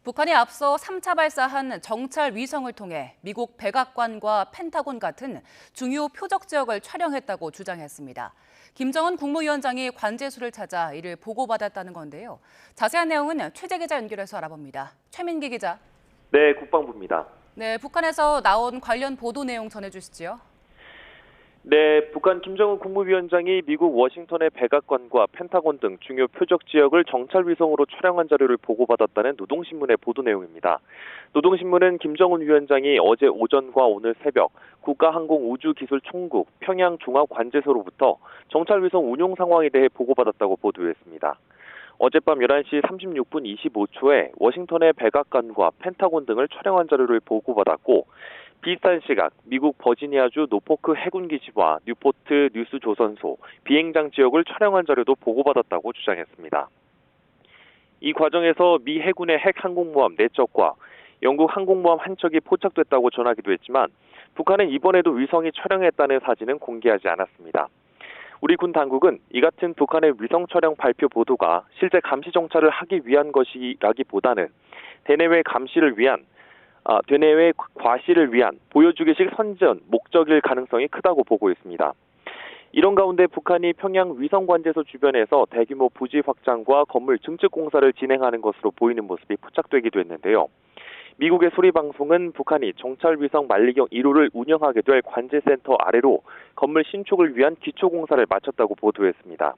북한이 앞서 3차 발사한 정찰 위성을 통해 미국 백악관과 펜타곤 같은 중요 표적 지역을 촬영했다고 주장했습니다. 김정은 국무위원장이 관제소를 찾아 이를 보고받았다는 건데요. 자세한 내용은 최재 기자 연결해서 알아봅니다. 최민기 기자. 네, 국방부입니다. 네, 북한에서 나온 관련 보도 내용 전해주시죠. 네, 북한 김정은 국무위원장이 미국 워싱턴의 백악관과 펜타곤 등 중요 표적 지역을 정찰 위성으로 촬영한 자료를 보고받았다는 노동신문의 보도 내용입니다. 노동신문은 김정은 위원장이 어제 오전과 오늘 새벽 국가항공우주기술총국 평양종합관제소로부터 정찰 위성 운용 상황에 대해 보고받았다고 보도했습니다. 어젯밤 11시 36분 25초에 워싱턴의 백악관과 펜타곤 등을 촬영한 자료를 보고받았고, 비슷한 시각 미국 버지니아주 노포크 해군기지와 뉴포트 뉴스조선소, 비행장 지역을 촬영한 자료도 보고받았다고 주장했습니다. 이 과정에서 미 해군의 핵 항공모함 4척과 영국 항공모함 1척이 포착됐다고 전하기도 했지만, 북한은 이번에도 위성이 촬영했다는 사진은 공개하지 않았습니다. 우리 군 당국은 이 같은 북한의 위성 촬영 발표 보도가 실제 감시 정찰을 하기 위한 것이라기보다는 대내외 과시를 위한 보여주기식 선전 목적일 가능성이 크다고 보고 있습니다. 이런 가운데 북한이 평양 위성관제소 주변에서 대규모 부지 확장과 건물 증축 공사를 진행하는 것으로 보이는 모습이 포착되기도 했는데요. 미국의 소리방송은 북한이 정찰 위성 만리경 1호를 운영하게 될 관제센터 아래로 건물 신축을 위한 기초공사를 마쳤다고 보도했습니다.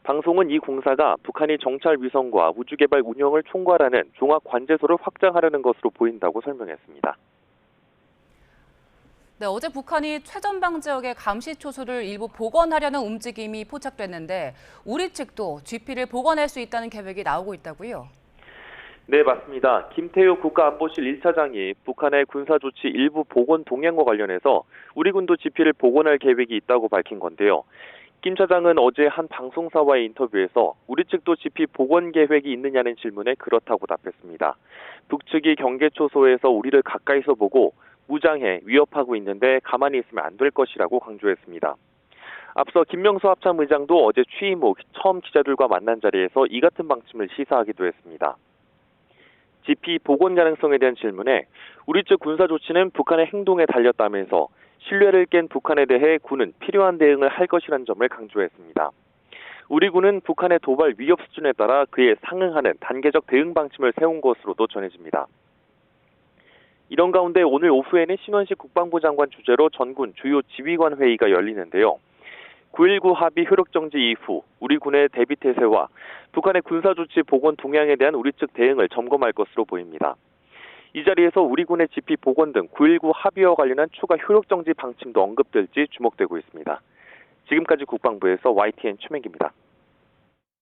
방송은 이 공사가 북한이 정찰 위성과 우주개발 운영을 총괄하는 종합관제소를 확장하려는 것으로 보인다고 설명했습니다. 네, 어제 북한이 최전방 지역의 감시 초소를 일부 복원하려는 움직임이 포착됐는데 우리 측도 GP를 복원할 수 있다는 계획이 나오고 있다고요? 네, 맞습니다. 김태효 국가안보실 1차장이 북한의 군사조치 일부 복원 동향과 관련해서 우리 군도 GP를 복원할 계획이 있다고 밝힌 건데요. 김 차장은 어제 한 방송사와의 인터뷰에서 우리 측도 GP 복원 계획이 있느냐는 질문에 그렇다고 답했습니다. 북측이 경계초소에서 우리를 가까이서 보고 무장해 위협하고 있는데 가만히 있으면 안 될 것이라고 강조했습니다. 앞서 김명수 합참의장도 어제 취임 후 처음 기자들과 만난 자리에서 이 같은 방침을 시사하기도 했습니다. GP 복원 가능성에 대한 질문에 우리 측 군사 조치는 북한의 행동에 달렸다면서 신뢰를 깬 북한에 대해 군은 필요한 대응을 할 것이라는 점을 강조했습니다. 우리 군은 북한의 도발 위협 수준에 따라 그에 상응하는 단계적 대응 방침을 세운 것으로도 전해집니다. 이런 가운데 오늘 오후에는 신원식 국방부 장관 주재로 전군 주요 지휘관 회의가 열리는데요. 9.19 합의 효력 정지 이후 우리 군의 대비 태세와 북한의 군사조치 복원 동향에 대한 우리 측 대응을 점검할 것으로 보입니다. 이 자리에서 우리 군의 GP 복원 등 9.19 합의와 관련한 추가 효력 정지 방침도 언급될지 주목되고 있습니다. 지금까지 국방부에서 YTN 최민기입니다.